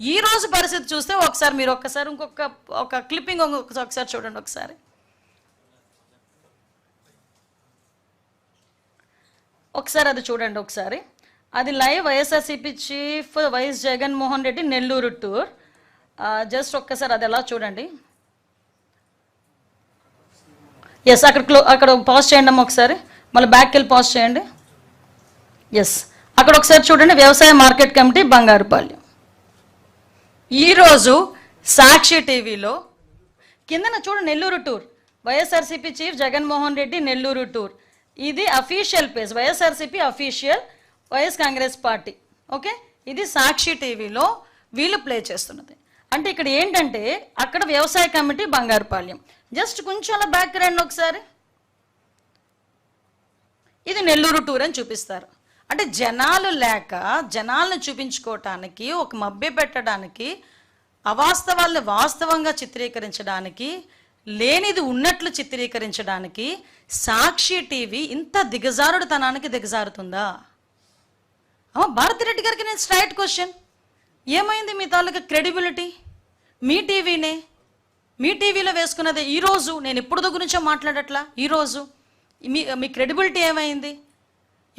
ఈ రోజు పరిస్థితి చూస్తే ఒకసారి మీరు ఇంకొక క్లిప్పింగ్ ఒకసారి చూడండి. ఒకసారి అది చూడండి. ఒకసారి అది live YSRCP chief YS Jaganmohan Reddy Nellore tour. Just ఒక్కసారి అది ఎలా చూడండి. ఎస్, అక్కడ పాజ్ చేయండి అమ్మ. ఒకసారి మళ్ళీ బ్యాక్కి వెళ్ళి పాజ్ చేయండి. ఎస్, అక్కడ ఒకసారి చూడండి. వ్యవసాయ మార్కెట్ కమిటీ బంగారుపాలెం. ఈరోజు సాక్షి టీవీలో కిందన చూడండి, Nellore tour, YSRCP chief Jaganmohan Reddy Nellore tour. ఇది official page, YSRCP official, YS Congress party. Okay, ఇది సాక్షి టీవీలో వీళ్ళు ప్లే చేస్తున్నది. అంటే ఇక్కడ ఏంటంటే అక్కడ వ్యవసాయ కమిటీ బంగారుపాలెం. జస్ట్ కొంచెం అలా బ్యాక్ రండి ఒకసారి. ఇది నెల్లూరు టూర్ అని చూపిస్తారు. అంటే జనాలు లేక జనాలను చూపించుకోవటానికి, ఒక మభ్య పెట్టడానికి, అవాస్తవాలను వాస్తవంగా చిత్రీకరించడానికి, లేనిది ఉన్నట్లు చిత్రీకరించడానికి సాక్షి టీవీ ఇంత దిగజారుడుతనానికి దిగజారుతుందా? భారతిరెడ్డి గారికి నేను స్ట్రైట్ క్వశ్చన్, ఏమైంది మీ తాలూకా క్రెడిబిలిటీ? మీ టీవీనే, మీ టీవీలో వేసుకున్నదే. ఈరోజు నేను ఎప్పుడు గురించో మాట్లాడట్లా, ఈరోజు మీ క్రెడిబిలిటీ ఏమైంది?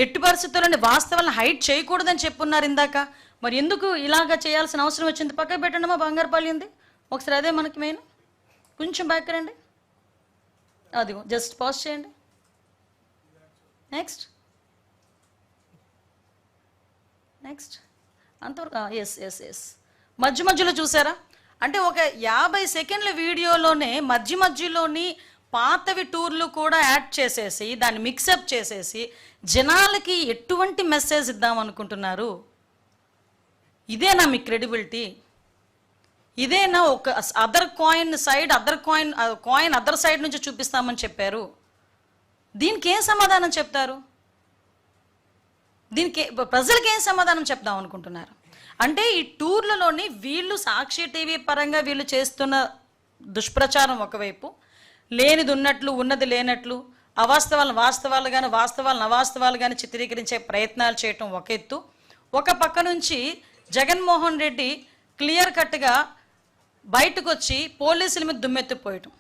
ఎట్టి పరిస్థితుల్లోని వాస్తవాలను హైట్ చేయకూడదని చెప్పున్నారు ఇందాక. మరి ఎందుకు ఇలాగా చేయాల్సిన అవసరం వచ్చింది? పక్కకు పెట్టండి మా బంగారుపాలెంది ఒకసారి. అదే మనకి మెయిన్. కొంచెం బ్యాక్ రండి. అదిగో జస్ట్ పాజ్ చేయండి. నెక్స్ట్ అంతవరకు. ఎస్ మధ్యలో చూసారా? అంటే ఒక 50 సెకండ్ల వీడియోలోనే మధ్యలోని పాతవి టూర్లు కూడా యాడ్ చేసేసి దాన్ని మిక్సప్ చేసేసి జనాలకి ఎటువంటి మెసేజ్ ఇద్దాం అనుకుంటున్నారు? ఇదేనా మీ క్రెడిబిలిటీ? ఇదేనా ఒక కాయిన్ అదర్ సైడ్ నుంచి చూపిస్తామని చెప్పారు? దీనికి ఏం సమాధానం చెప్తారు? దీనికి ప్రజలకి ఏం సమాధానం చెప్దాం అనుకుంటున్నారు? అంటే ఈ టూర్లలోని వీళ్ళు సాక్షి టీవీ పరంగా వీళ్ళు చేస్తున్న దుష్ప్రచారం ఒకవైపు, లేనిది ఉన్నట్లు ఉన్నది లేనట్లు, వాస్తవాలు కానీ అవాస్తవాలు కానీ చిత్రీకరించే ప్రయత్నాలు చేయటం ఒక ఎత్తు. ఒక పక్క నుంచి జగన్మోహన్ రెడ్డి క్లియర్ కట్గా బయటకు వచ్చి పోలీసుల మీద దుమ్మెత్తిపోయటం.